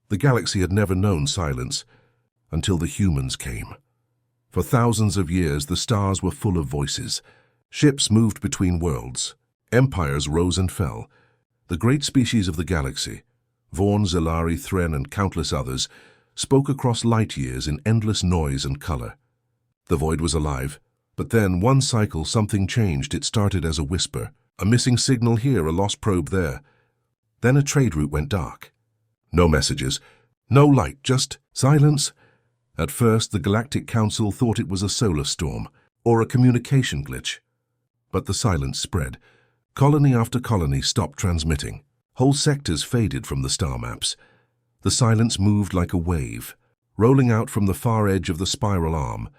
The galaxy had never known silence until the humans came. For thousands of years, the stars were full of voices. Ships moved between worlds. Empires rose and fell. The great species of the galaxy, Vorn, Zelari, Thren, and countless others, spoke across light years in endless noise and color. The void was alive. But then, one cycle, something changed. It started as a whisper. A missing signal here, a lost probe there. Then a trade route went dark. No messages, no light, just silence. At first, the Galactic Council thought it was a solar storm or a communication glitch. But the silence spread. Colony after colony stopped transmitting. Whole sectors faded from the star maps. The silence moved like a wave, rolling out from the far edge of the spiral arm,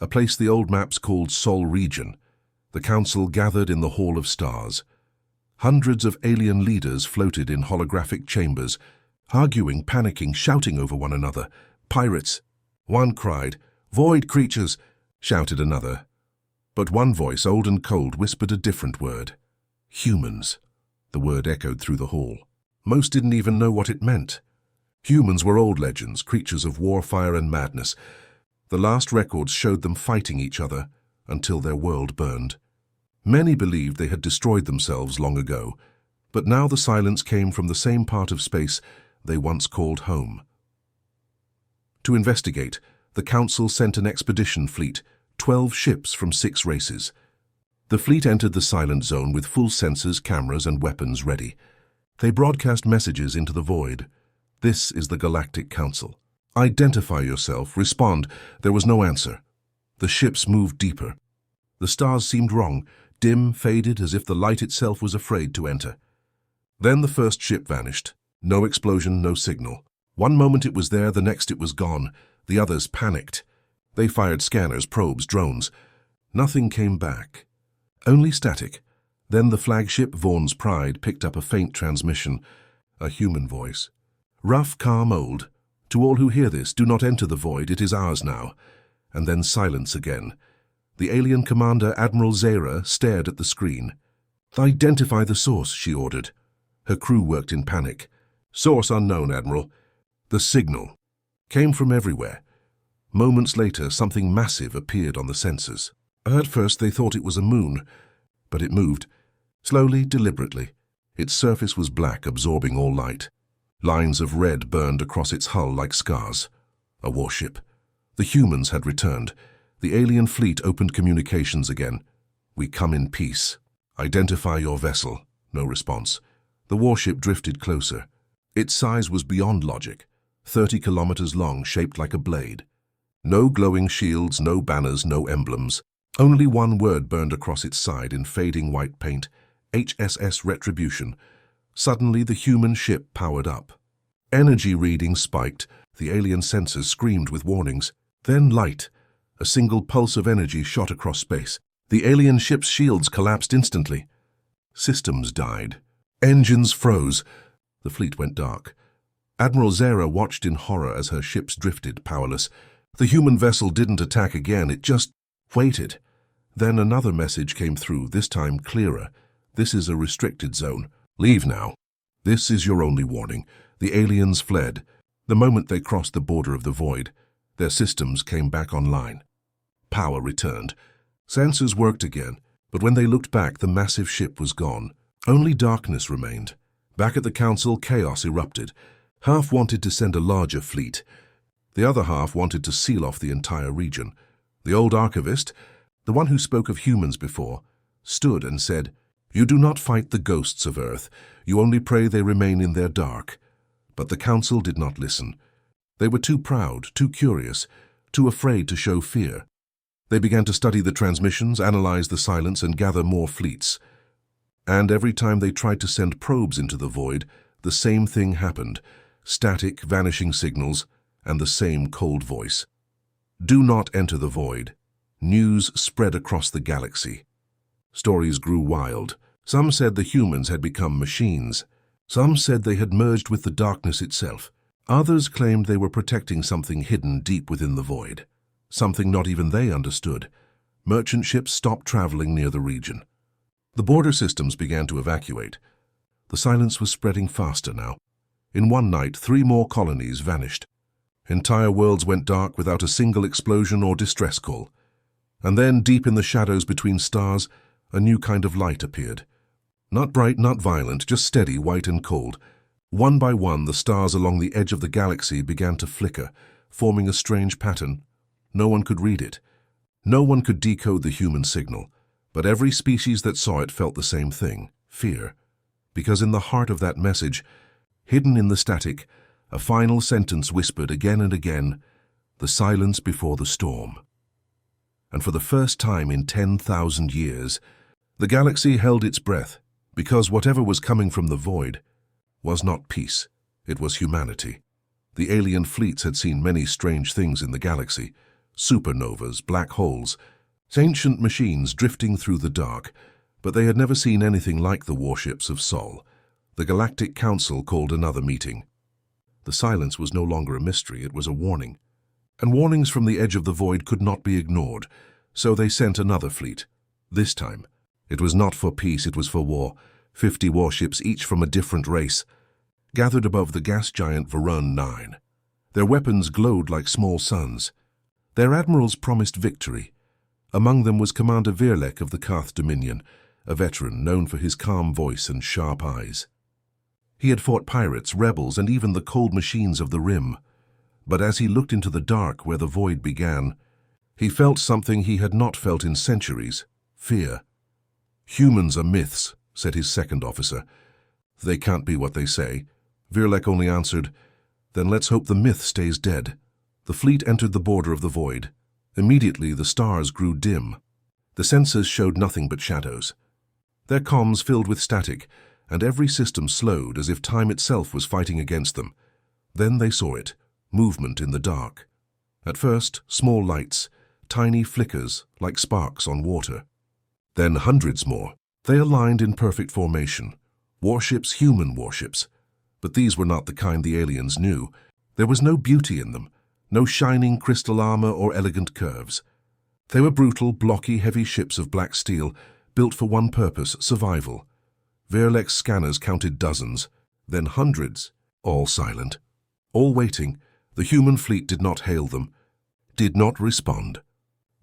a place the old maps called Sol Region. The Council gathered in the Hall of Stars. Hundreds of alien leaders floated in holographic chambers, arguing, panicking, shouting over one another. Pirates! One cried. Void creatures! Shouted another. But one voice, old and cold, whispered a different word. Humans. The word echoed through the hall. Most didn't even know what it meant. Humans were old legends, creatures of war, fire, and madness. The last records showed them fighting each other until their world burned. Many believed they had destroyed themselves long ago, but now the silence came from the same part of space they once called home. To investigate, the Council sent an expedition fleet, 12 ships from 6 races. The fleet entered the silent zone with full sensors, cameras, and weapons ready. They broadcast messages into the void. This is the Galactic Council. Identify yourself, respond. There was no answer. The ships moved deeper. The stars seemed wrong, dim, faded, as if the light itself was afraid to enter. Then the first ship vanished. No explosion, no signal. One moment it was there, the next it was gone. The others panicked. They fired scanners, probes, drones. Nothing came back. Only static. Then the flagship, Vorn's Pride, picked up a faint transmission. A human voice. Rough, calm, old. To all who hear this, do not enter the void, it is ours now. And then silence again. The alien commander, Admiral Zara, stared at the screen. Identify the source, she ordered. Her crew worked in panic. Source unknown, Admiral. The signal came from everywhere. Moments later, something massive appeared on the sensors. At first, they thought it was a moon, but it moved. Slowly, deliberately. Its surface was black, absorbing all light. Lines of red burned across its hull like scars. A warship. The humans had returned. The alien fleet opened communications again. We come in peace. Identify your vessel. No response. The warship drifted closer. Its size was beyond logic. 30 kilometers long, shaped like a blade. No glowing shields, no banners, no emblems. Only one word burned across its side in fading white paint. HSS Retribution. Suddenly, the human ship powered up. Energy readings spiked. The alien sensors screamed with warnings. Then light. A single pulse of energy shot across space. The alien ship's shields collapsed instantly. Systems died. Engines froze. The fleet went dark. Admiral Zara watched in horror as her ships drifted, powerless. The human vessel didn't attack again, it just waited. Then another message came through, this time clearer. This is a restricted zone. Leave now. This is your only warning. The aliens fled. The moment they crossed the border of the void, their systems came back online. Power returned. Sensors worked again, but when they looked back, the massive ship was gone. Only darkness remained. Back at the Council, chaos erupted. Half wanted to send a larger fleet. The other half wanted to seal off the entire region. The old archivist, the one who spoke of humans before, stood and said, "You do not fight the ghosts of Earth. You only pray they remain in their dark." But the Council did not listen. They were too proud, too curious, too afraid to show fear. They began to study the transmissions, analyze the silence, and gather more fleets. And every time they tried to send probes into the void, the same thing happened. Static, vanishing signals, and the same cold voice. Do not enter the void. News spread across the galaxy. Stories grew wild. Some said the humans had become machines. Some said they had merged with the darkness itself. Others claimed they were protecting something hidden deep within the void. Something not even they understood. Merchant ships stopped traveling near the region. The border systems began to evacuate. The silence was spreading faster now. In one night, 3 more colonies vanished. Entire worlds went dark without a single explosion or distress call. And then, deep in the shadows between stars, a new kind of light appeared. Not bright, not violent, just steady, white and cold. One by one, the stars along the edge of the galaxy began to flicker, forming a strange pattern. No one could read it. No one could decode the human signal. But every species that saw it felt the same thing: fear. Because in the heart of that message, hidden in the static, a final sentence whispered again and again, "The silence before the storm." And for the first time in 10,000 years, the galaxy held its breath, because whatever was coming from the void was not peace, it was humanity. The alien fleets had seen many strange things in the galaxy: supernovas, black holes, ancient machines drifting through the dark, but they had never seen anything like the warships of Sol. The Galactic Council called another meeting. The silence was no longer a mystery, it was a warning. And warnings from the edge of the void could not be ignored, so they sent another fleet. This time, it was not for peace, it was for war. 50 warships, each from a different race, gathered above the gas giant Varun 9. Their weapons glowed like small suns. Their admirals promised victory. Among them was Commander Virlek of the Karth Dominion, a veteran known for his calm voice and sharp eyes. He had fought pirates, rebels, and even the cold machines of the Rim. But as he looked into the dark where the void began, he felt something he had not felt in centuries: fear. "Humans are myths," said his second officer. "They can't be what they say." Virlek only answered, "Then let's hope the myth stays dead." The fleet entered the border of the void. Immediately the stars grew dim. The sensors showed nothing but shadows. Their comms filled with static, and every system slowed as if time itself was fighting against them. Then they saw it: movement in the dark. At first, small lights, tiny flickers like sparks on water. Then hundreds more. They aligned in perfect formation. Warships, human warships. But these were not the kind the aliens knew. There was no beauty in them, no shining crystal armor or elegant curves. They were brutal, blocky, heavy ships of black steel, built for one purpose: survival. Virlek's scanners counted dozens, then hundreds, all silent, all waiting. The human fleet did not hail them, did not respond,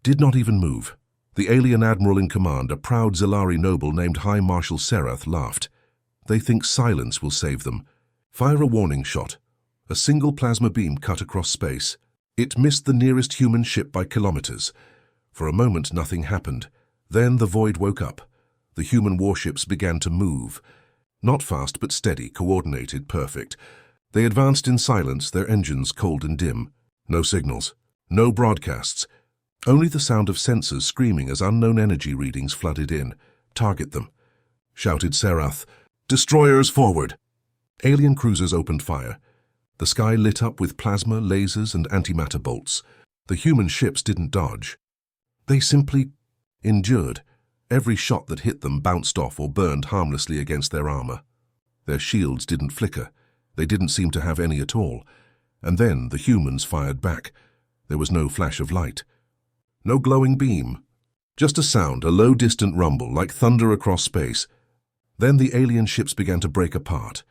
did not even move. The alien admiral in command, a proud Zilari noble named High Marshal Serath, laughed. "They think silence will save them. Fire a warning shot." A single plasma beam cut across space. It missed the nearest human ship by kilometers. For a moment, nothing happened. Then the void woke up. The human warships began to move. Not fast, but steady, coordinated, perfect. They advanced in silence, their engines cold and dim. No signals, no broadcasts. Only the sound of sensors screaming as unknown energy readings flooded in. "Target them," shouted Serath. "Destroyers forward!" Alien cruisers opened fire. The sky lit up with plasma, lasers, and antimatter bolts. The human ships didn't dodge. They simply endured. Every shot that hit them bounced off or burned harmlessly against their armor. Their shields didn't flicker. They didn't seem to have any at all. And then the humans fired back. There was no flash of light. No glowing beam. Just a sound, a low, distant rumble, like thunder across space. Then the alien ships began to break apart.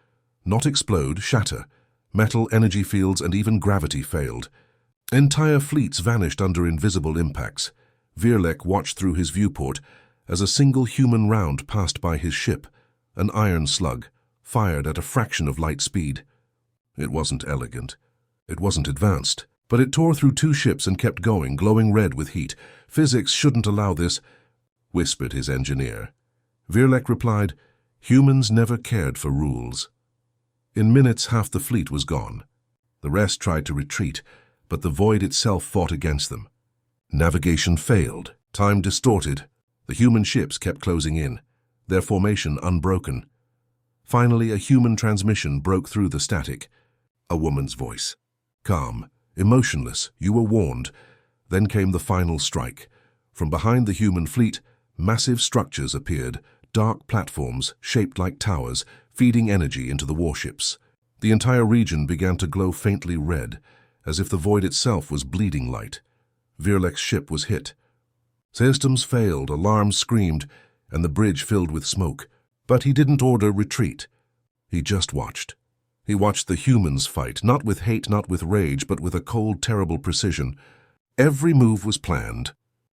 Not explode, shatter. Metal, energy fields, and even gravity failed. Entire fleets vanished under invisible impacts. Virlek watched through his viewport as a single human round passed by his ship, an iron slug, fired at a fraction of light speed. It wasn't elegant. It wasn't advanced. But it tore through 2 ships and kept going, glowing red with heat. "Physics shouldn't allow this," whispered his engineer. Virlek replied, "Humans never cared for rules." In minutes, half the fleet was gone. The rest tried to retreat, but the void itself fought against them. Navigation failed, time distorted. The human ships kept closing in, their formation unbroken. Finally, a human transmission broke through the static. A woman's voice. Calm, emotionless, "You were warned." Then came the final strike. From behind the human fleet, massive structures appeared, dark platforms shaped like towers, feeding energy into the warships. The entire region began to glow faintly red, as if the void itself was bleeding light. Virlek's ship was hit. Systems failed, alarms screamed, and the bridge filled with smoke. But he didn't order retreat. He just watched. He watched the humans fight, not with hate, not with rage, but with a cold, terrible precision. Every move was planned,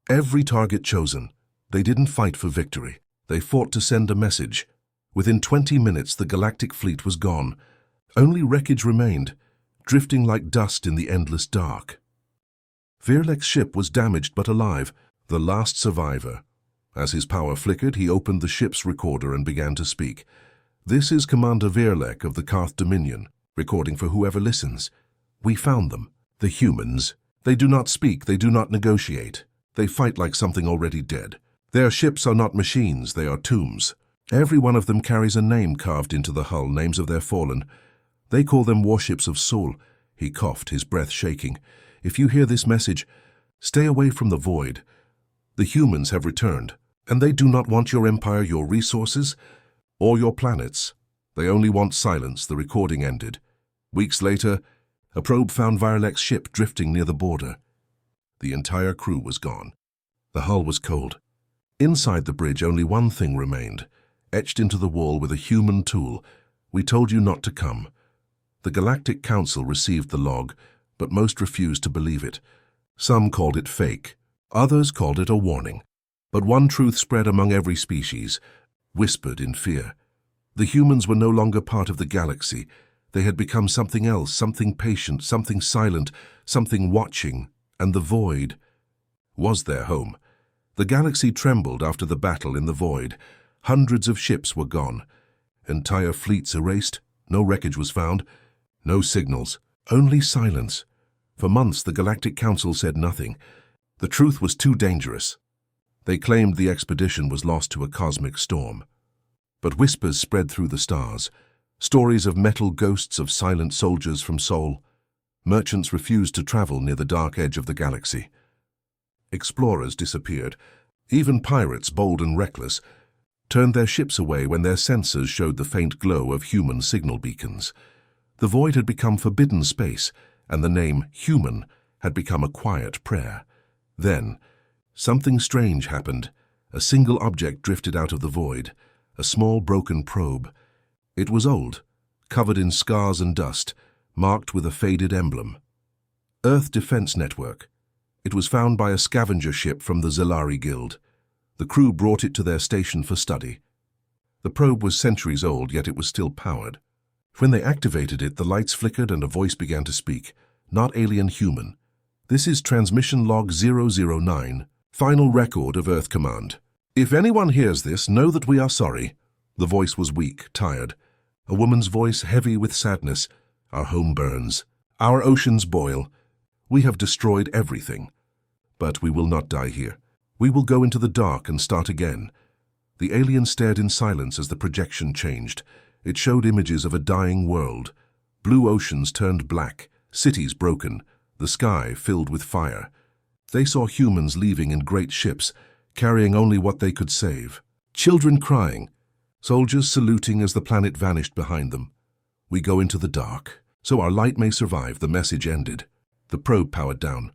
every target chosen. They didn't fight for victory. They fought to send a message. Within 20 minutes, the galactic fleet was gone. Only wreckage remained, drifting like dust in the endless dark. Virlek's ship was damaged but alive, the last survivor. As his power flickered, he opened the ship's recorder and began to speak. "This is Commander Virlek of the Karth Dominion, recording for whoever listens. We found them, the humans. They do not speak, they do not negotiate. They fight like something already dead. Their ships are not machines, they are tombs. Every one of them carries a name carved into the hull, names of their fallen. They call them Warships of Sol." He coughed, his breath shaking. "If you hear this message, stay away from the void. The humans have returned, and they do not want your empire, your resources, or your planets. They only want silence." The recording ended. Weeks later, a probe found Virlek's ship drifting near the border. The entire crew was gone. The hull was cold. Inside the bridge, only one thing remained, etched into the wall with a human tool. "We told you not to come." The Galactic Council received the log, but most refused to believe it. Some called it fake. Others called it a warning. But one truth spread among every species, whispered in fear. The humans were no longer part of the galaxy. They had become something else, something patient, something silent, something watching, and the void was their home. The galaxy trembled after the battle in the void. Hundreds of ships were gone. Entire fleets erased. No wreckage was found. No signals. Only silence. For months, the Galactic Council said nothing. The truth was too dangerous. They claimed the expedition was lost to a cosmic storm. But whispers spread through the stars. Stories of metal ghosts, of silent soldiers from Sol. Merchants refused to travel near the dark edge of the galaxy. Explorers disappeared. Even pirates, bold and reckless, turned their ships away when their sensors showed the faint glow of human signal beacons. The void had become forbidden space, and the name human had become a quiet prayer. Then, something strange happened. A single object drifted out of the void, a small broken probe. It was old, covered in scars and dust, marked with a faded emblem. Earth Defense Network. It was found by a scavenger ship from the Zelari Guild. The crew brought it to their station for study. The probe was centuries old, yet it was still powered. When they activated it, the lights flickered and a voice began to speak. Not alien, human. "This is transmission log 009, final record of Earth Command. If anyone hears this, know that we are sorry." The voice was weak, tired. A woman's voice heavy with sadness. "Our home burns. Our oceans boil. We have destroyed everything. But we will not die here. We will go into the dark and start again." The alien stared in silence as the projection changed. It showed images of a dying world. Blue oceans turned black, cities broken, the sky filled with fire. They saw humans leaving in great ships, carrying only what they could save. Children crying, soldiers saluting as the planet vanished behind them. "We go into the dark, so our light may survive," the message ended. The probe powered down.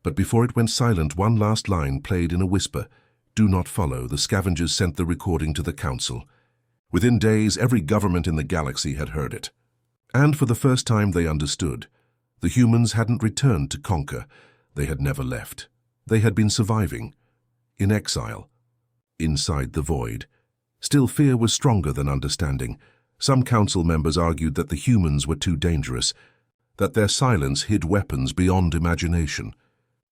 But before it went silent, one last line played in a whisper. "Do not follow." The scavengers sent the recording to the council. Within days, every government in the galaxy had heard it. And for the first time, they understood. The humans hadn't returned to conquer. They had never left. They had been surviving, in exile, inside the void. Still, fear was stronger than understanding. Some council members argued that the humans were too dangerous, that their silence hid weapons beyond imagination.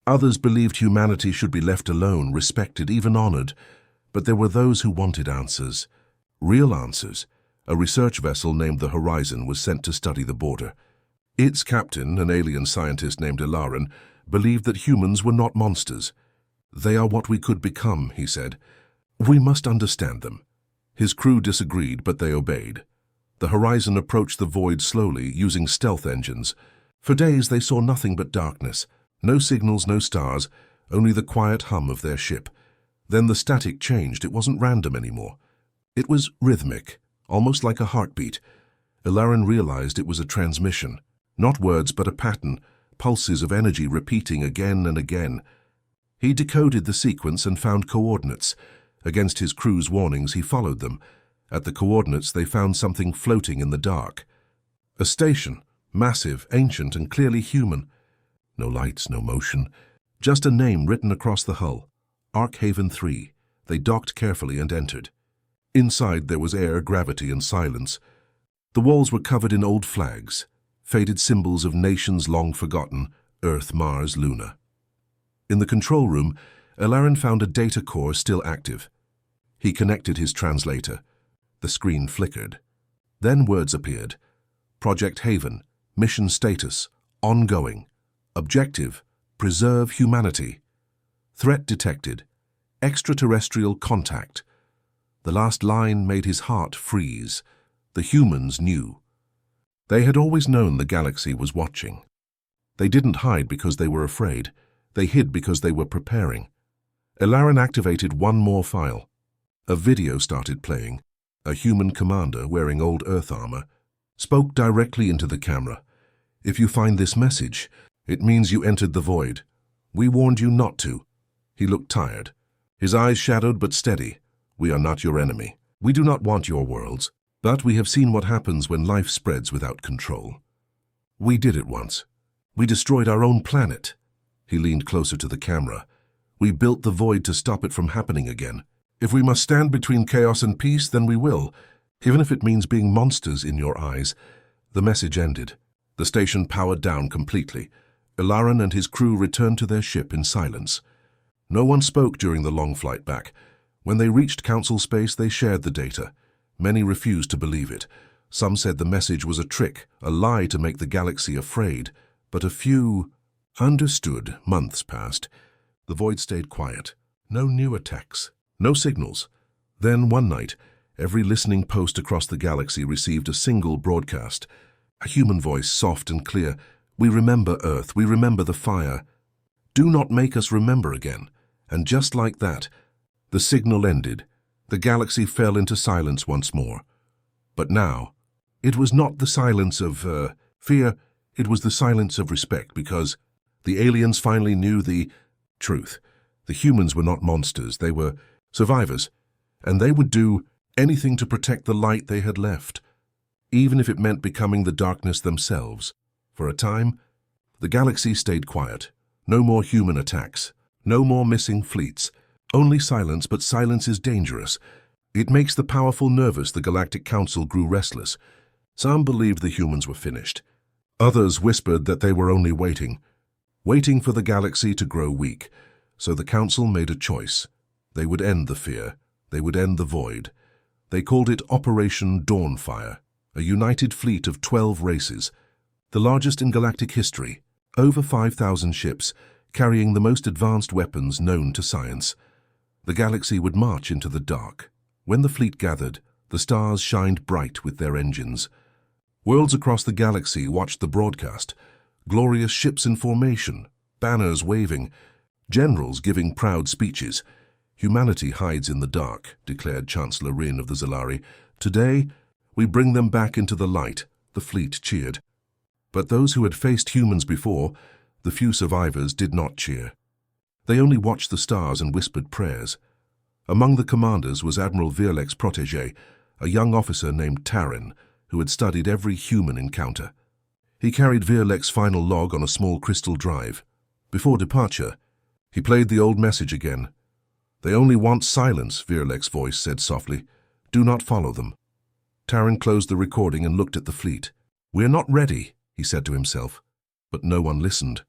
Others believed humanity should be left alone, respected, even honored. But there were those who wanted answers. Real answers. A research vessel named the Horizon was sent to study the border. Its captain, an alien scientist named Ilaran, believed that humans were not monsters. "They are what we could become," he said. "We must understand them." His crew disagreed, but they obeyed. The Horizon approached the void slowly, using stealth engines. For days they saw nothing but darkness. No signals, no stars, only the quiet hum of their ship. Then the static changed. It wasn't random anymore. It was rhythmic, almost like a heartbeat. Ilaran realized it was a transmission. Not words, but a pattern, pulses of energy repeating again and again. He decoded the sequence and found coordinates. Against his crew's warnings, he followed them. At the coordinates, they found something floating in the dark. A station, massive, ancient, and clearly human. No lights, no motion, just a name written across the hull. Arkhaven 3. They docked carefully and entered. Inside there was air, gravity, and silence. The walls were covered in old flags, faded symbols of nations long forgotten, Earth, Mars, Luna. In the control room, Ilaran found a data core still active. He connected his translator. The screen flickered. Then words appeared. Project Haven, mission status, ongoing. Objective, preserve humanity. Threat detected. Extraterrestrial contact. The last line made his heart freeze. The humans knew. They had always known the galaxy was watching. They didn't hide because they were afraid. They hid because they were preparing. Ilaran activated one more file. A video started playing. A human commander wearing old Earth armor spoke directly into the camera. If you find this message, it means you entered the void. We warned you not to. He looked tired. His eyes shadowed but steady. We are not your enemy. We do not want your worlds, but we have seen what happens when life spreads without control. We did it once. We destroyed our own planet. He leaned closer to the camera. We built the void to stop it from happening again. If we must stand between chaos and peace, then we will, even if it means being monsters in your eyes. The message ended. The station powered down completely. Ilaran and his crew returned to their ship in silence. No one spoke during the long flight back. When they reached Council space, they shared the data. Many refused to believe it. Some said the message was a trick, a lie to make the galaxy afraid. But a few understood. Months passed. The void stayed quiet. No new attacks. No signals. Then one night, every listening post across the galaxy received a single broadcast. A human voice, soft and clear. We remember Earth. We remember the fire. Do not make us remember again. And just like that, the signal ended. The galaxy fell into silence once more. But now, it was not the silence of fear. It was the silence of respect, because the aliens finally knew the truth. The humans were not monsters. They were survivors, and they would do anything to protect the light they had left, even if it meant becoming the darkness themselves. For a time, the galaxy stayed quiet. No more human attacks. No more missing fleets. Only silence, but silence is dangerous. It makes the powerful nervous. The Galactic Council grew restless. Some believed the humans were finished. Others whispered that they were only waiting for the galaxy to grow weak. So the Council made a choice. They would end the fear. They would end the void. They called it Operation Dawnfire, a united fleet of 12 races, the largest in galactic history, over 5,000 ships, carrying the most advanced weapons known to science. The galaxy would march into the dark. When the fleet gathered, the stars shined bright with their engines. Worlds across the galaxy watched the broadcast, glorious ships in formation, banners waving, generals giving proud speeches. Humanity hides in the dark, declared Chancellor Rin of the Zalari. Today, we bring them back into the light. The fleet cheered. But those who had faced humans before, the few survivors, did not cheer. They only watched the stars and whispered prayers. Among the commanders was Admiral Virlek's protégé, a young officer named Taran, who had studied every human encounter. He carried Virlek's final log on a small crystal drive. Before departure, he played the old message again. They only want silence, Virlek's voice said softly. Do not follow them. Taran closed the recording and looked at the fleet. We're not ready, he said to himself. But no one listened.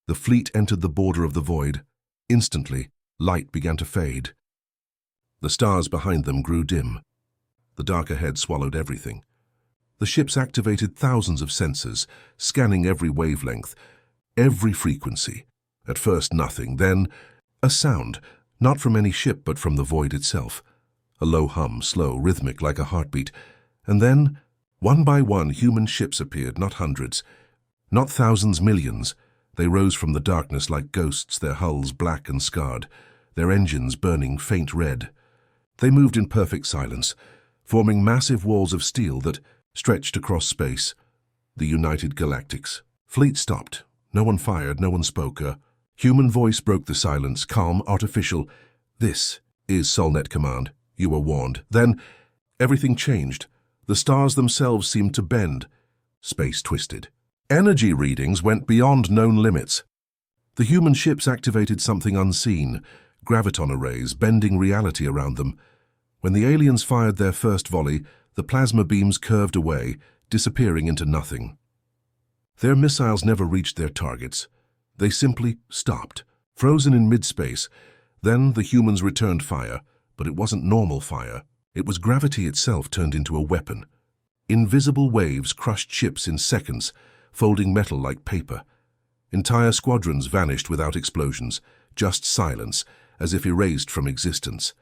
The fleet entered the border of the void. Instantly, light began to fade. The stars behind them grew dim. The dark ahead swallowed everything. The ships activated thousands of sensors, scanning every wavelength, every frequency. At first nothing, then a sound, not from any ship but from the void itself. A low hum, slow, rhythmic like a heartbeat. And then, one by one, human ships appeared, not hundreds, not thousands, millions. They rose from the darkness like ghosts, their hulls black and scarred, their engines burning faint red. They moved in perfect silence, forming massive walls of steel that stretched across space. The United Galactics. Fleet stopped. No one fired, no one spoke. A human voice broke the silence, calm, artificial. This is Solnet Command. You were warned. Then everything changed. The stars themselves seemed to bend. Space twisted. Energy readings went beyond known limits. The human ships activated something unseen, graviton arrays bending reality around them. When the aliens fired their first volley, the plasma beams curved away, disappearing into nothing. Their missiles never reached their targets. They simply stopped, frozen in mid-space. Then the humans returned fire, but it wasn't normal fire. It was gravity itself turned into a weapon. Invisible waves crushed ships in seconds, folding metal like paper. Entire squadrons vanished without explosions, just silence, as if erased from existence.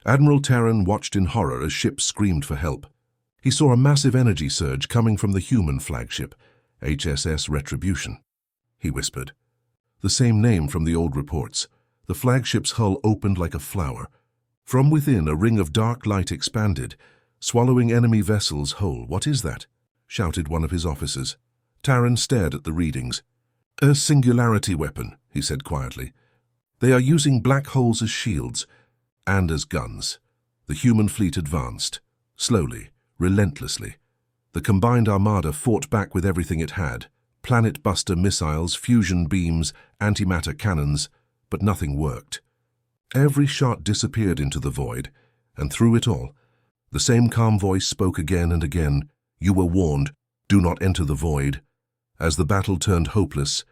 Admiral Terran watched in horror as ships screamed for help. He saw a massive energy surge coming from the human flagship, HSS Retribution. He whispered. The same name from the old reports. The flagship's hull opened like a flower. From within, a ring of dark light expanded, swallowing enemy vessels whole. "What is that?" shouted one of his officers. Terran stared at the readings. "A singularity weapon," he said quietly. "They are using black holes as shields and as guns." The human fleet advanced, slowly, relentlessly. The combined armada fought back with everything it had: planet-buster missiles, fusion beams, antimatter cannons, but nothing worked. Every shot disappeared into the void, and through it all, the same calm voice spoke again and again. "You were warned. Do not enter the void." As the battle turned hopeless,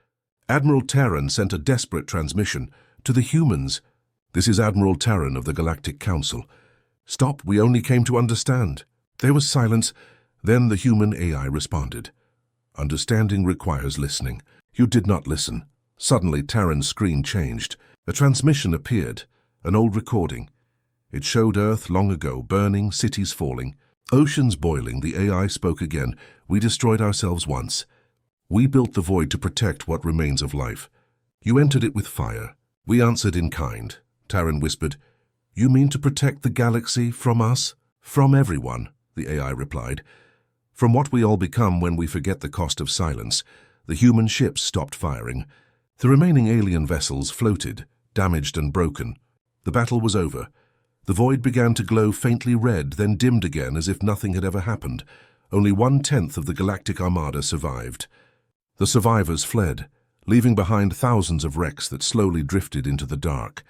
Admiral Terran sent a desperate transmission to the humans. "This is Admiral Terran of the Galactic Council. Stop, we only came to understand." There was silence. Then the human AI responded. "Understanding requires listening. You did not listen." Suddenly, Terran's screen changed. A transmission appeared, an old recording. It showed Earth long ago, burning, cities falling, oceans boiling. The AI spoke again. "We destroyed ourselves once. We built the void to protect what remains of life. You entered it with fire. We answered in kind." Terran whispered. "You mean to protect the galaxy from us?" "From everyone," the AI replied. "From what we all become when we forget the cost of silence." The human ships stopped firing. The remaining alien vessels floated, damaged and broken. The battle was over. The void began to glow faintly red, then dimmed again as if nothing had ever happened. Only 1/10 of the galactic armada survived. The survivors fled, leaving behind thousands of wrecks that slowly drifted into the dark.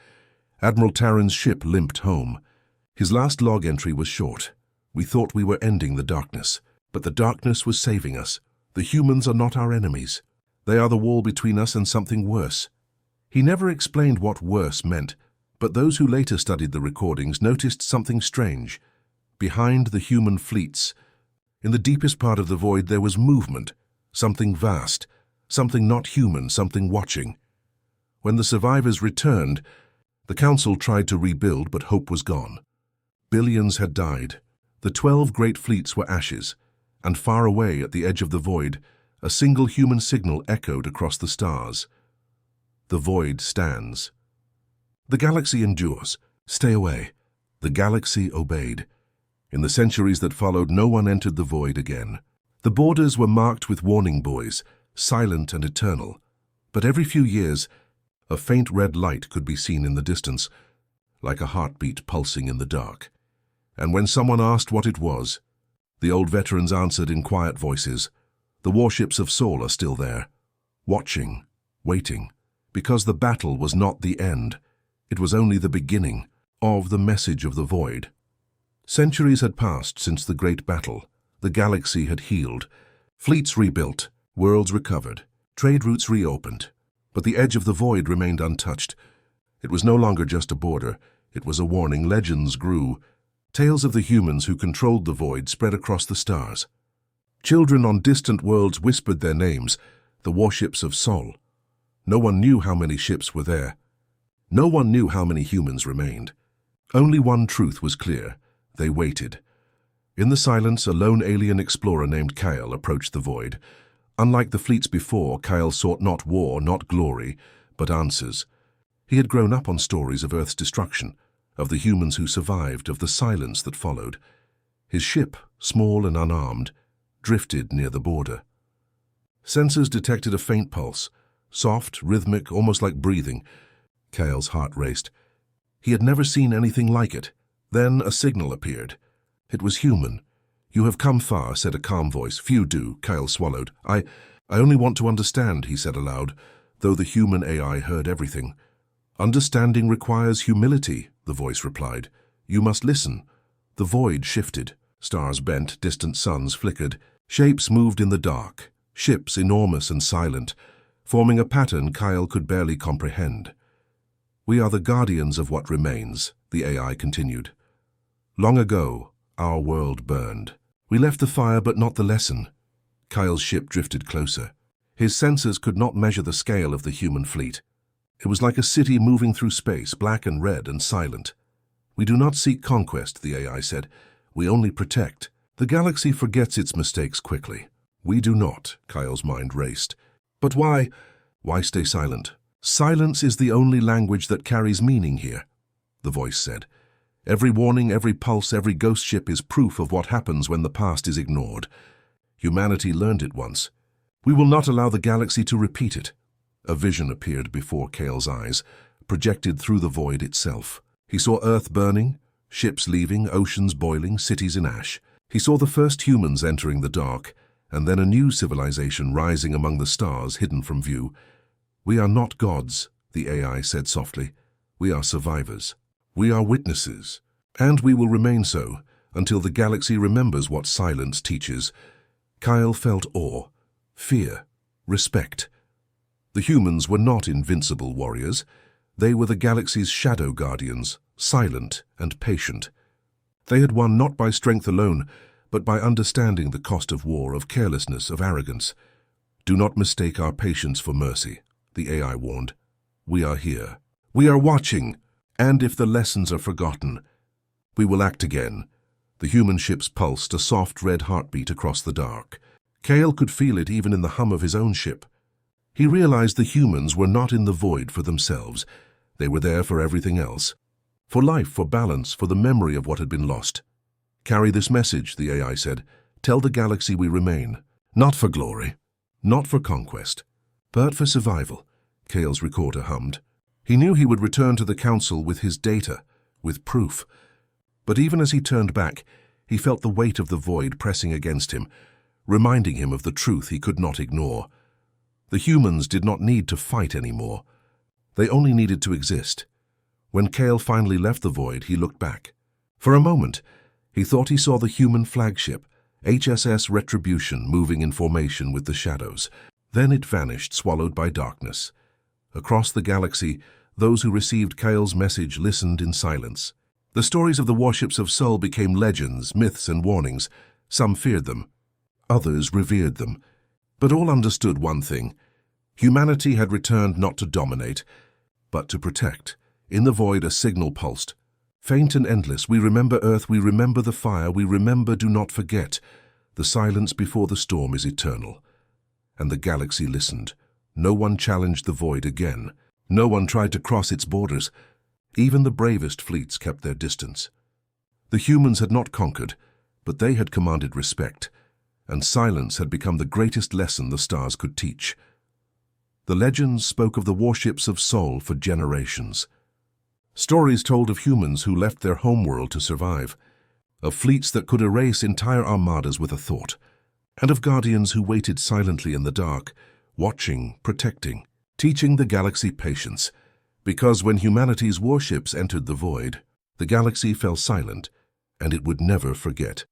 Admiral Terran's ship limped home. His last log entry was short. "We thought we were ending the darkness, but the darkness was saving us. The humans are not our enemies. They are the wall between us and something worse." He never explained what worse meant, but those who later studied the recordings noticed something strange. Behind the human fleets, in the deepest part of the void, there was movement, something vast, something not human, something watching. When the survivors returned, the Council tried to rebuild, but hope was gone. Billions had died. The 12 great fleets were ashes, and far away at the edge of the void, a single human signal echoed across the stars. "The void stands. The galaxy endures. Stay away." The galaxy obeyed. In the centuries that followed, no one entered the void again. The borders were marked with warning buoys, silent and eternal. But every few years, a faint red light could be seen in the distance, like a heartbeat pulsing in the dark. And when someone asked what it was, the old veterans answered in quiet voices, "The warships of Sol are still there, watching, waiting." Because the battle was not the end. It was only the beginning of the message of the void. Centuries had passed since the great battle. The galaxy had healed. Fleets rebuilt, worlds recovered, trade routes reopened. But the edge of the void remained untouched. It was no longer just a border. It was a warning. Legends grew. Tales of the humans who controlled the void spread across the stars. Children on distant worlds whispered their names, the warships of Sol. No one knew how many ships were there. No one knew how many humans remained. Only one truth was clear. They waited. In the silence, a lone alien explorer named Kyle approached the void. Unlike the fleets before, Kyle sought not war, not glory, but answers. He had grown up on stories of Earth's destruction, of the humans who survived, of the silence that followed. His ship, small and unarmed, drifted near the border. Sensors detected a faint pulse, soft, rhythmic, almost like breathing. Kyle's heart raced. He had never seen anything like it. Then a signal appeared. It was human, "You have come far," said a calm voice. "Few do," Kyle swallowed. I only want to understand," he said aloud, though the human AI heard everything. "Understanding requires humility," the voice replied. "You must listen." The void shifted. Stars bent, distant suns flickered. Shapes moved in the dark, ships enormous and silent, forming a pattern Kyle could barely comprehend. "We are the guardians of what remains," the AI continued. "Long ago, our world burned. We left the fire but not the lesson." Kyle's ship drifted closer. His sensors could not measure the scale of the human fleet. It was like a city moving through space, black and red and silent. "We do not seek conquest," the AI said. "We only protect. The galaxy forgets its mistakes quickly. We do not," Kyle's mind raced. "But why? Why stay silent?" "Silence is the only language that carries meaning here," the voice said. "Every warning, every pulse, every ghost ship is proof of what happens when the past is ignored. Humanity learned it once. We will not allow the galaxy to repeat it." A vision appeared before Kale's eyes, projected through the void itself. He saw Earth burning, ships leaving, oceans boiling, cities in ash. He saw the first humans entering the dark, and then a new civilization rising among the stars hidden from view. "We are not gods," the AI said softly. "We are survivors. We are witnesses. And we will remain so, until the galaxy remembers what silence teaches." Kyle felt awe, fear, respect. The humans were not invincible warriors. They were the galaxy's shadow guardians, silent and patient. They had won not by strength alone, but by understanding the cost of war, of carelessness, of arrogance. "Do not mistake our patience for mercy," the AI warned. "We are here. We are watching. And if the lessons are forgotten, we will act again." The human ships pulsed, a soft red heartbeat across the dark. Kale could feel it even in the hum of his own ship. He realized the humans were not in the void for themselves. They were there for everything else. For life, for balance, for the memory of what had been lost. "Carry this message," the AI said. "Tell the galaxy we remain. Not for glory, not for conquest, but for survival," Kale's recorder hummed. He knew he would return to the council with his data, with proof. But even as he turned back, he felt the weight of the void pressing against him, reminding him of the truth he could not ignore. The humans did not need to fight anymore. They only needed to exist. When Kale finally left the void, he looked back. For a moment, he thought he saw the human flagship, HSS Retribution, moving in formation with the shadows. Then it vanished, swallowed by darkness. Across the galaxy, those who received Kale's message listened in silence. The stories of the warships of Sol became legends, myths, and warnings. Some feared them. Others revered them. But all understood one thing. Humanity had returned not to dominate, but to protect. In the void, a signal pulsed. Faint and endless, "We remember Earth, we remember the fire, we remember, do not forget. The silence before the storm is eternal." And the galaxy listened. No one challenged the void again. No one tried to cross its borders. Even the bravest fleets kept their distance. The humans had not conquered, but they had commanded respect, and silence had become the greatest lesson the stars could teach. The legends spoke of the warships of Sol for generations. Stories told of humans who left their homeworld to survive, of fleets that could erase entire armadas with a thought, and of guardians who waited silently in the dark, watching, protecting, teaching the galaxy patience. Because when humanity's warships entered the void, the galaxy fell silent, and it would never forget.